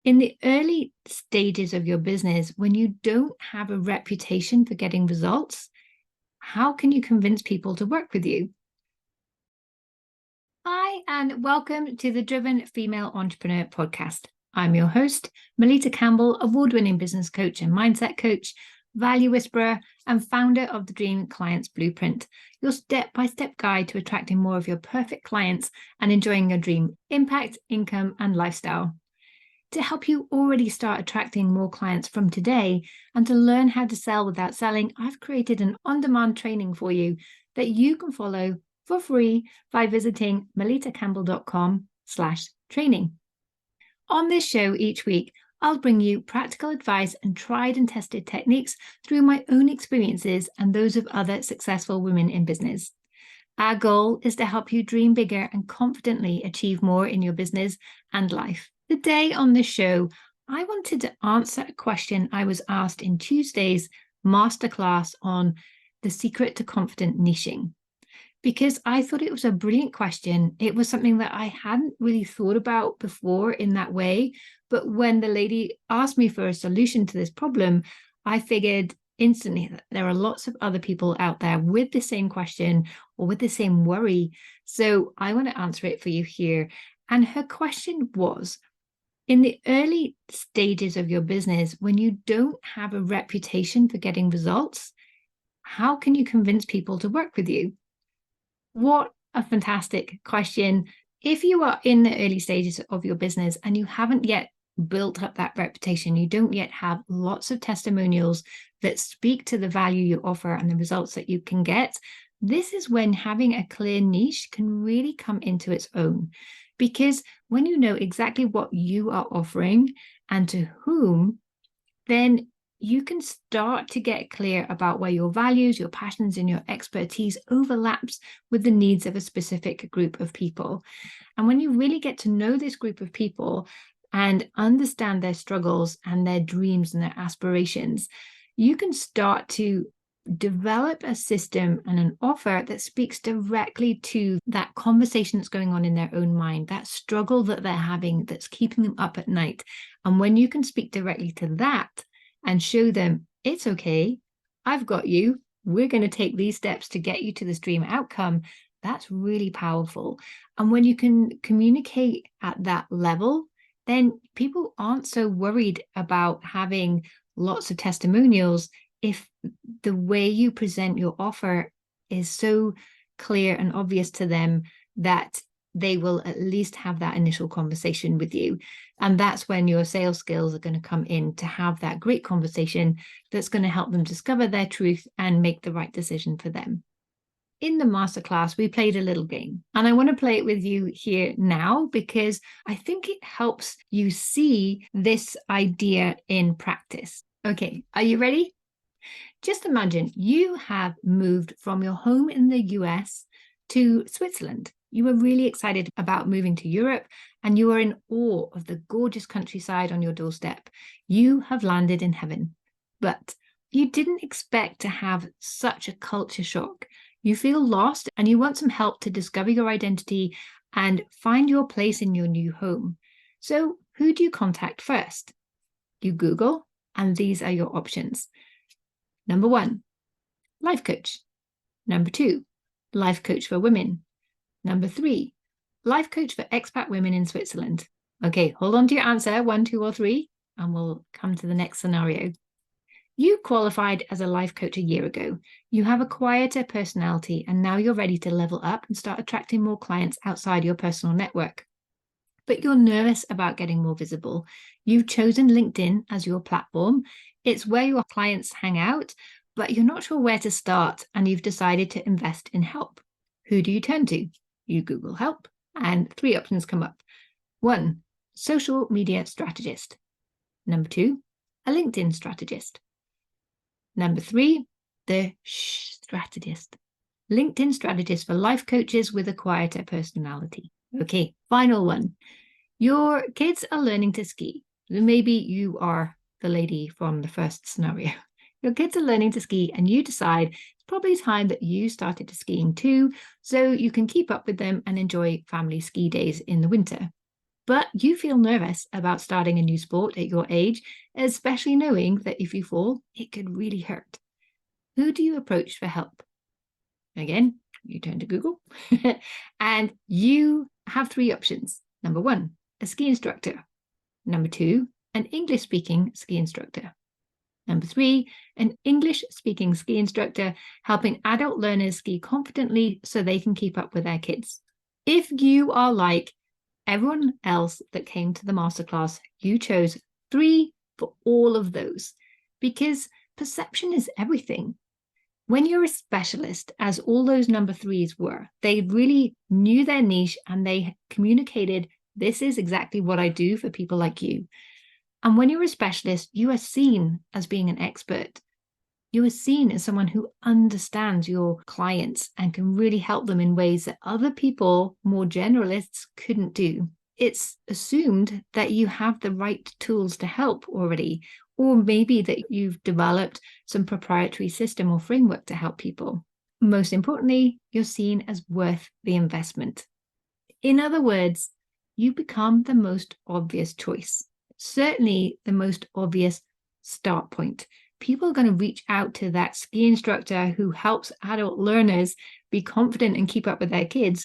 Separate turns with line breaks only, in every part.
In the early stages of your business, when you don't have a reputation for getting results, how can you convince people to work with you? Hi, and welcome to the Driven Female Entrepreneur podcast. I'm your host, Melitta Campbell, award-winning business coach and mindset coach, value whisperer, and founder of the Dream Clients Blueprint, your step-by-step guide to attracting more of your perfect clients and enjoying your dream impact, income, and lifestyle. To help you already start attracting more clients from today and to learn how to sell without selling, I've created an on-demand training for you that you can follow for free by visiting melittacampbell.com/training. On this show each week, I'll bring you practical advice and tried and tested techniques through my own experiences and those of other successful women in business. Our goal is to help you dream bigger and confidently achieve more in your business and life. Today on the show, I wanted to answer a question I was asked in Tuesday's masterclass on the secret to confident niching, because I thought it was a brilliant question. It was something that I hadn't really thought about before in that way. But when the lady asked me for a solution to this problem, I figured instantly that there are lots of other people out there with the same question or with the same worry. So I want to answer it for you here. And her question was, in the early stages of your business, when you don't have a reputation for getting results, how can you convince people to work with you? What a fantastic question. If you are in the early stages of your business and you haven't yet built up that reputation, you don't yet have lots of testimonials that speak to the value you offer and the results that you can get, this is when having a clear niche can really come into its own. Because when you know exactly what you are offering and to whom, then you can start to get clear about where your values, your passions, and your expertise overlaps with the needs of a specific group of people. And when you really get to know this group of people and understand their struggles and their dreams and their aspirations, you can start to develop a system and an offer that speaks directly to that conversation that's going on in their own mind, that struggle that they're having that's keeping them up at night. And when you can speak directly to that and show them, it's okay, I've got you, we're going to take these steps to get you to this dream outcome, that's really powerful. And when you can communicate at that level, then people aren't so worried about having lots of testimonials if the way you present your offer is so clear and obvious to them that they will at least have that initial conversation with you. And that's when your sales skills are going to come in to have that great conversation that's going to help them discover their truth and make the right decision for them. In the masterclass, we played a little game, and I want to play it with you here now because I think it helps you see this idea in practice. Okay, are you ready? Just imagine you have moved from your home in the US to Switzerland. You were really excited about moving to Europe and you are in awe of the gorgeous countryside on your doorstep. You have landed in heaven, but you didn't expect to have such a culture shock. You feel lost and you want some help to discover your identity and find your place in your new home. So who do you contact first? You Google, and these are your options. Number 1, life coach. Number 2, life coach for women. Number 3, life coach for expat women in Switzerland. Okay, hold on to your answer, 1, 2, or 3, and we'll come to the next scenario. You qualified as a life coach a year ago. You have a quieter personality, and now you're ready to level up and start attracting more clients outside your personal network. But you're nervous about getting more visible. You've chosen LinkedIn as your platform. It's where your clients hang out, but you're not sure where to start, and you've decided to invest in help. Who do you turn to? You Google help, and 3 options come up. 1, social media strategist. Number 2, a LinkedIn strategist. Number 3, the strategist. LinkedIn strategist for life coaches with a quieter personality. Okay, final one. Your kids are learning to ski. Maybe you are the lady from the first scenario. Your kids are learning to ski and you decide it's probably time that you started to skiing too, so you can keep up with them and enjoy family ski days in the winter. but you feel nervous about starting a new sport at your age, especially knowing that if you fall, it could really hurt. Who do you approach for help? Again, you turn to Google and you have three options. Number one, a ski instructor. Number two, an English-speaking ski instructor. Number three, an English-speaking ski instructor helping adult learners ski confidently so they can keep up with their kids. If you are like everyone else that came to the masterclass, you chose three for all of those because perception is everything. When you're a specialist, as all those number threes were, they really knew their niche and they communicated, this is exactly what I do for people like you. And when you're a specialist, you are seen as being an expert. You are seen as someone who understands your clients and can really help them in ways that other people, more generalists, couldn't do. It's assumed that you have the right tools to help already, or maybe that you've developed some proprietary system or framework to help people. Most importantly, you're seen as worth the investment. In other words, you become the most obvious choice. Certainly the most obvious start point. People are going to reach out to that ski instructor who helps adult learners be confident and keep up with their kids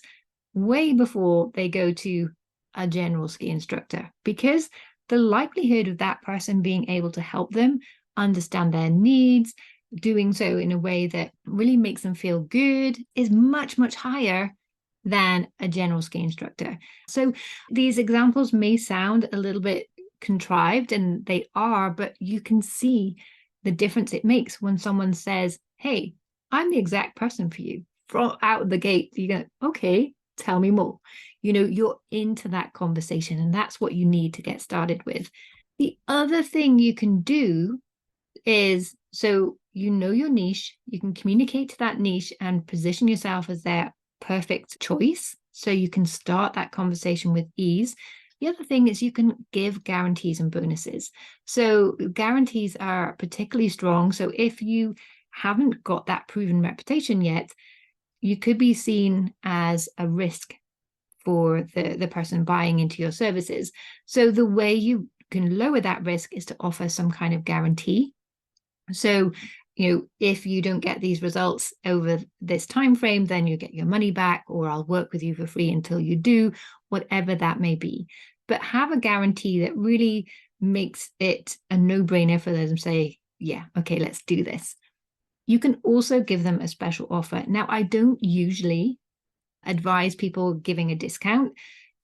way before they go to a general ski instructor, because the likelihood of that person being able to help them understand their needs, doing so in a way that really makes them feel good, is much, much higher than a general ski instructor. So these examples may sound a little bit contrived, and they are, but you can see the difference it makes when someone says, hey, I'm the exact person for you. From out the gate, you go, okay, tell me more. You're into that conversation, and that's what you need to get started with. The other thing you can do is, so you know your niche, you can communicate to that niche and position yourself as their perfect choice, so you can start that conversation with ease. The other thing is you can give guarantees and bonuses. So guarantees are particularly strong. So if you haven't got that proven reputation yet, you could be seen as a risk for the person buying into your services. So the way you can lower that risk is to offer some kind of guarantee. So, if you don't get these results over this time frame, then you get your money back, or I'll work with you for free until you do, whatever that may be. But have a guarantee that really makes it a no-brainer for them to say, yeah, okay, let's do this. You can also give them a special offer. Now, I don't usually advise people giving a discount,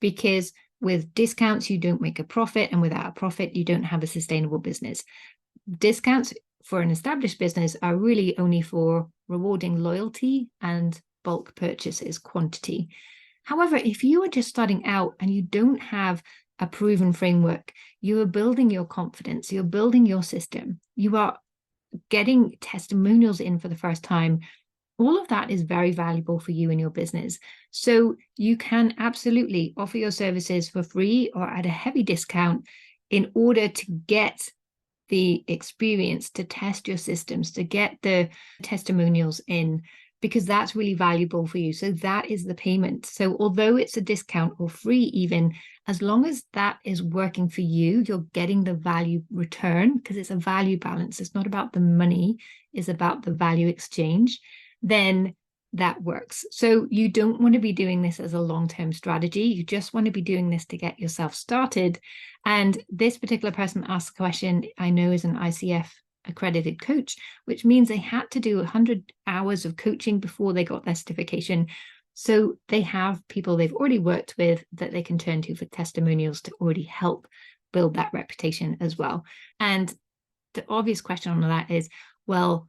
because with discounts, you don't make a profit, and without a profit, you don't have a sustainable business. Discounts for an established business are really only for rewarding loyalty and bulk purchases, quantity. However, if you are just starting out and you don't have a proven framework, you are building your confidence, you're building your system, you are getting testimonials in for the first time, all of that is very valuable for you and your business. So you can absolutely offer your services for free or at a heavy discount in order to get the experience, to test your systems, to get the testimonials in, because that's really valuable for you. So that is the payment. So although it's a discount or free even, as long as that is working for you, you're getting the value return, because it's a value balance. It's not about the money, it's about the value exchange. Then that works. So you don't want to be doing this as a long-term strategy. You just want to be doing this to get yourself started. And this particular person asked a question, I know, is an ICF accredited coach, which means they had to do 100 hours of coaching before they got their certification. So they have people they've already worked with that they can turn to for testimonials to already help build that reputation as well. And the obvious question on that is, well,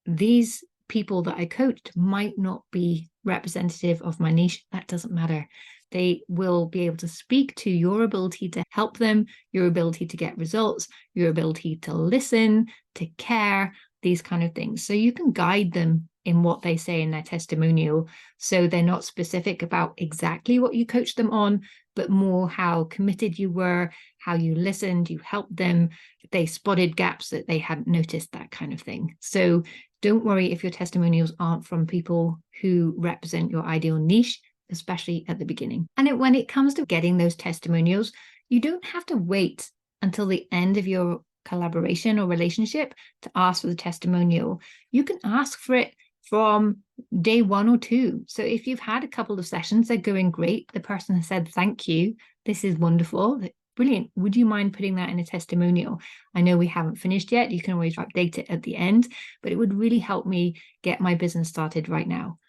these people that I coached might not be representative of my niche. That doesn't matter. They will be able to speak to your ability to help them, your ability to get results, your ability to listen, to care, these kind of things. So you can guide them in what they say in their testimonial. So they're not specific about exactly what you coached them on, but more how committed you were, how you listened, you helped them, they spotted gaps that they hadn't noticed, that kind of thing. So don't worry if your testimonials aren't from people who represent your ideal niche. especially at the beginning. And when it comes to getting those testimonials, you don't have to wait until the end of your collaboration or relationship to ask for the testimonial. You can ask for it from day 1 or 2. So if you've had a couple of sessions, they're going great. The person has said, thank you. This is wonderful. Brilliant. Would you mind putting that in a testimonial? I know we haven't finished yet. You can always update it at the end, but it would really help me get my business started right now.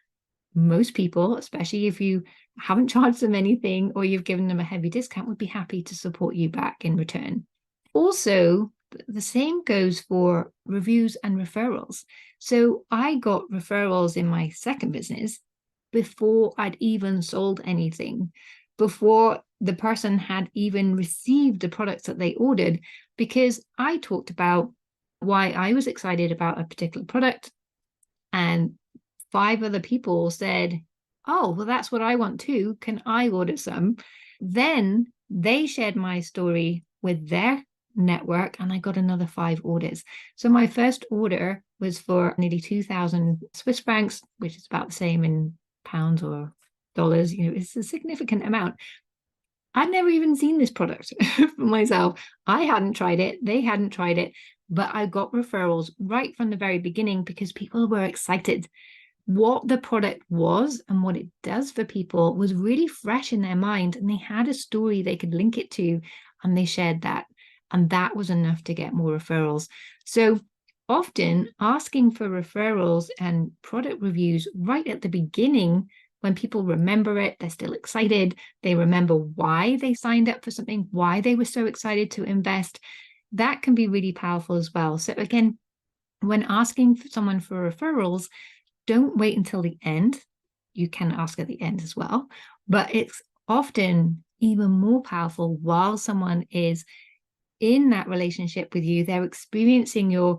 Most people, especially if you haven't charged them anything or you've given them a heavy discount, would be happy to support you back in return. Also, the same goes for reviews and referrals. So I got referrals in my second business before I'd even sold anything, before the person had even received the products that they ordered, because I talked about why I was excited about a particular product, and 5 other people said, oh, well, that's what I want too. Can I order some? Then they shared my story with their network and I got another 5 orders. So my first order was for nearly 2,000 Swiss francs, which is about the same in pounds or dollars. It's a significant amount. I'd never even seen this product for myself. I hadn't tried it. They hadn't tried it, but I got referrals right from the very beginning because people were excited. What the product was and what it does for people was really fresh in their mind, and they had a story they could link it to, and they shared that. And that was enough to get more referrals. So often asking for referrals and product reviews right at the beginning, when people remember it, they're still excited, they remember why they signed up for something, why they were so excited to invest, that can be really powerful as well. So again, when asking for someone for referrals, don't wait until the end. You can ask at the end as well, but it's often even more powerful while someone is in that relationship with you. They're experiencing your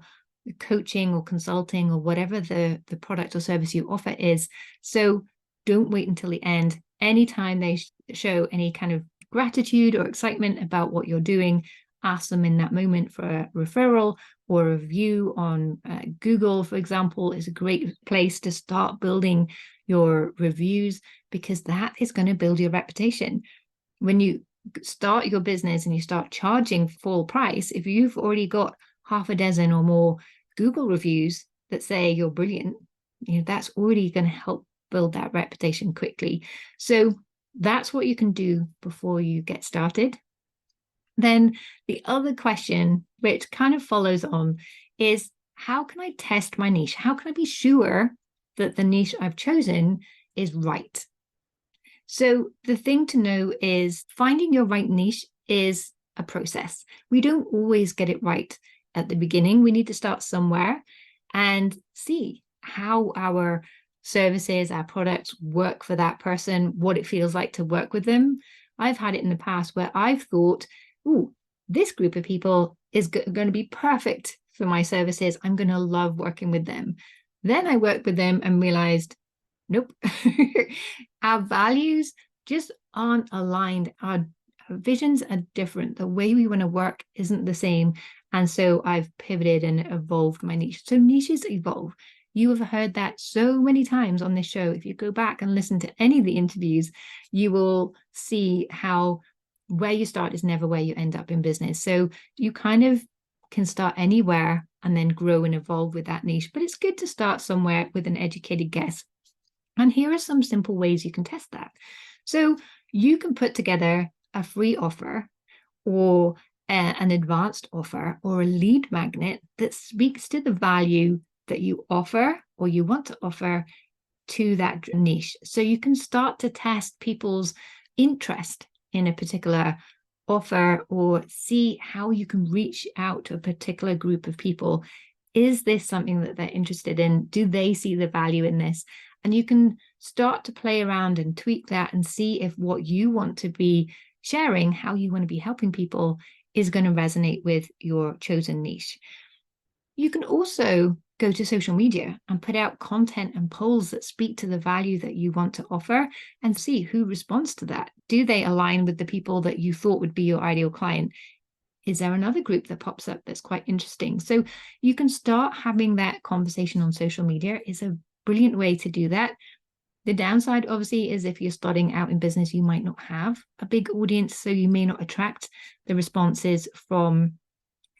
coaching or consulting or whatever the product or service you offer is. So don't wait until the end. Anytime they show any kind of gratitude or excitement about what you're doing, ask them in that moment for a referral or a review on Google, for example, is a great place to start building your reviews, because that is going to build your reputation. When you start your business and you start charging full price, if you've already got half a dozen or more Google reviews that say you're brilliant, that's already going to help build that reputation quickly. So that's what you can do before you get started. Then the other question, which kind of follows on, is how can I test my niche? How can I be sure that the niche I've chosen is right? So the thing to know is finding your right niche is a process. We don't always get it right at the beginning. We need to start somewhere and see how our services, our products work for that person, what it feels like to work with them. I've had it in the past where I've thought, oh, this group of people is going to be perfect for my services. I'm going to love working with them. Then I worked with them and realized, nope, our values just aren't aligned. Our visions are different. The way we want to work isn't the same. And so I've pivoted and evolved my niche. So niches evolve. You have heard that so many times on this show. If you go back and listen to any of the interviews, you will see how where you start is never where you end up in business. So you kind of can start anywhere and then grow and evolve with that niche. But it's good to start somewhere with an educated guess. And here are some simple ways you can test that. So you can put together a free offer or an advanced offer or a lead magnet that speaks to the value that you offer or you want to offer to that niche. So you can start to test people's interest in a particular offer or see how you can reach out to a particular group of people. Is this something that they're interested in? Do they see the value in this? And you can start to play around and tweak that and see if what you want to be sharing, how you want to be helping people, is going to resonate with your chosen niche. You can also go to social media and put out content and polls that speak to the value that you want to offer and see who responds to that. Do they align with the people that you thought would be your ideal client? Is there another group that pops up that's quite interesting? So you can start having that conversation on social media. It's a brilliant way to do that. The downside, obviously, is if you're starting out in business, you might not have a big audience, so you may not attract the responses from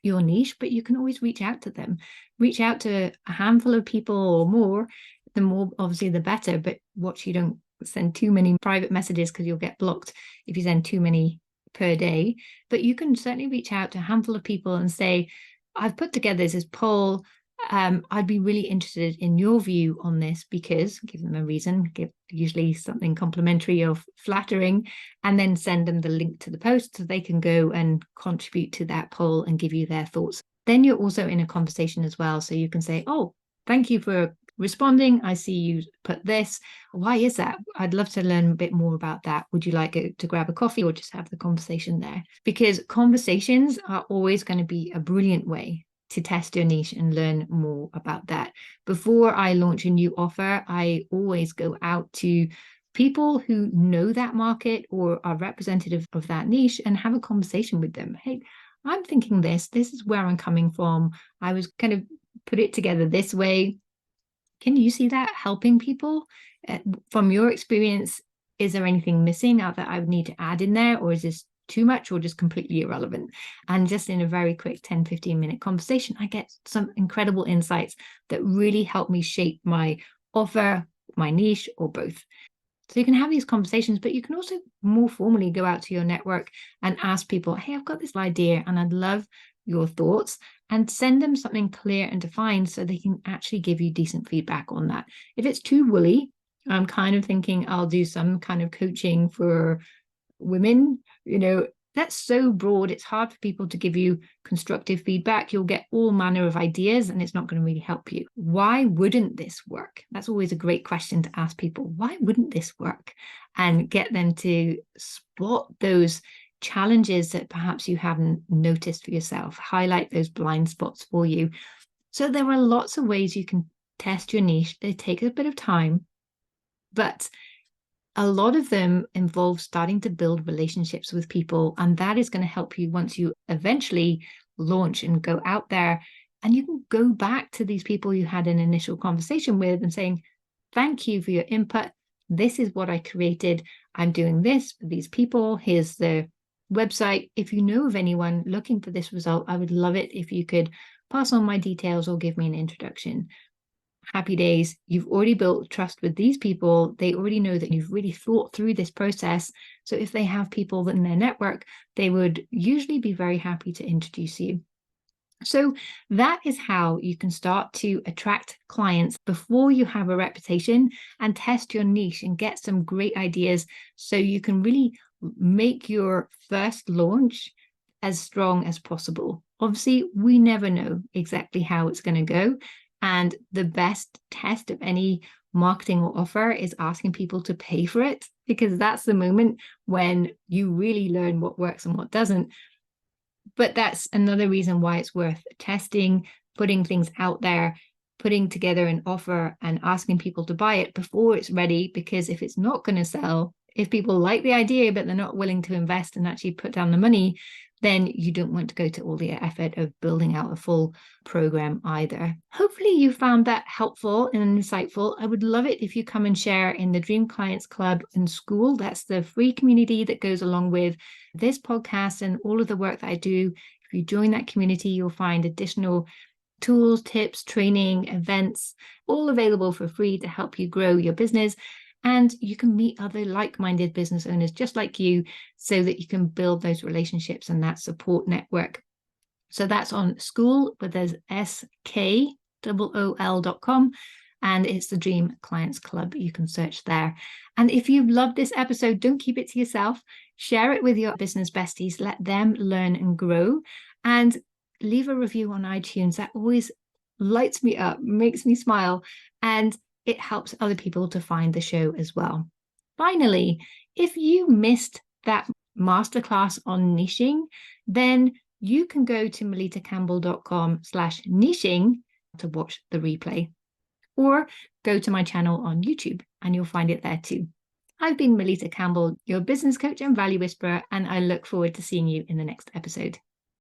your niche, but you can always reach out to them. Reach out to a handful of people or more. The more, obviously, the better, but watch you don't send too many private messages because you'll get blocked if you send too many per day. But you can certainly reach out to a handful of people and say, I've put together this poll. I'd be really interested in your view on this, because give them a reason, give usually something complimentary or flattering, and then send them the link to the post so they can go and contribute to that poll and give you their thoughts. Then you're also in a conversation as well. So you can say, oh, thank you for responding. I see you put this. Why is that? I'd love to learn a bit more about that. Would you like to grab a coffee or just have the conversation there? Because conversations are always going to be a brilliant way to test your niche and learn more about that. Before I launch a new offer, I always go out to people who know that market or are representative of that niche and have a conversation with them. Hey, I'm thinking this is where I'm coming from. I was kind of put it together this way. Can you see that helping people? From your experience, is there anything missing out that I would need to add in there? Or is this too much or just completely irrelevant? And just in a very quick 10-15 minute conversation, I get some incredible insights that really help me shape my offer, my niche, or both. So you can have these conversations, but you can also more formally go out to your network and ask people, hey, I've got this idea and I'd love your thoughts, and send them something clear and defined so they can actually give you decent feedback on that. If it's too woolly, I'm kind of thinking I'll do some kind of coaching for women. That's so broad. It's hard for people to give you constructive feedback. You'll get all manner of ideas and it's not going to really help you. Why wouldn't this work? That's always a great question to ask people. Why wouldn't this work? And get them to spot those challenges that perhaps you haven't noticed for yourself. Highlight those blind spots for you. So there are lots of ways you can test your niche. They take a bit of time, but a lot of them involve starting to build relationships with people. And that is going to help you once you eventually launch and go out there. And you can go back to these people you had an initial conversation with and saying, thank you for your input. This is what I created. I'm doing this for these people. Here's the website. If you know of anyone looking for this result, I would love it if you could pass on my details or give me an introduction. Happy days. You've already built trust with these people. They already know that you've really thought through this process. So if they have people in their network, they would usually be very happy to introduce you. So that is how you can start to attract clients before you have a reputation, and test your niche and get some great ideas so you can really make your first launch as strong as possible. Obviously, we never know exactly how it's going to go. And the best test of any marketing or offer is asking people to pay for it, because that's the moment when you really learn what works and what doesn't. But that's another reason why it's worth testing, putting things out there, putting together an offer and asking people to buy it before it's ready. Because if it's not going to sell, if people like the idea, but they're not willing to invest and actually put down the money, then you don't want to go to all the effort of building out a full program either. Hopefully you found that helpful and insightful. I would love it if you come and share in the Dream Clients Club in school. That's the free community that goes along with this podcast and all of the work that I do. If you join that community, you'll find additional tools, tips, training, events, all available for free to help you grow your business. And you can meet other like-minded business owners just like you, so that you can build those relationships and that support network. So that's on school, but there's skool.com, and it's the Dream Clients Club. You can search there. And if you loved this episode, don't keep it to yourself. Share it with your business besties. Let them learn and grow. And leave a review on iTunes. That always lights me up, makes me smile, and it helps other people to find the show as well. Finally, if you missed that masterclass on niching, then you can go to melittacampbell.com/niching to watch the replay, or go to my channel on YouTube and you'll find it there too. I've been Melitta Campbell, your business coach and value whisperer, and I look forward to seeing you in the next episode.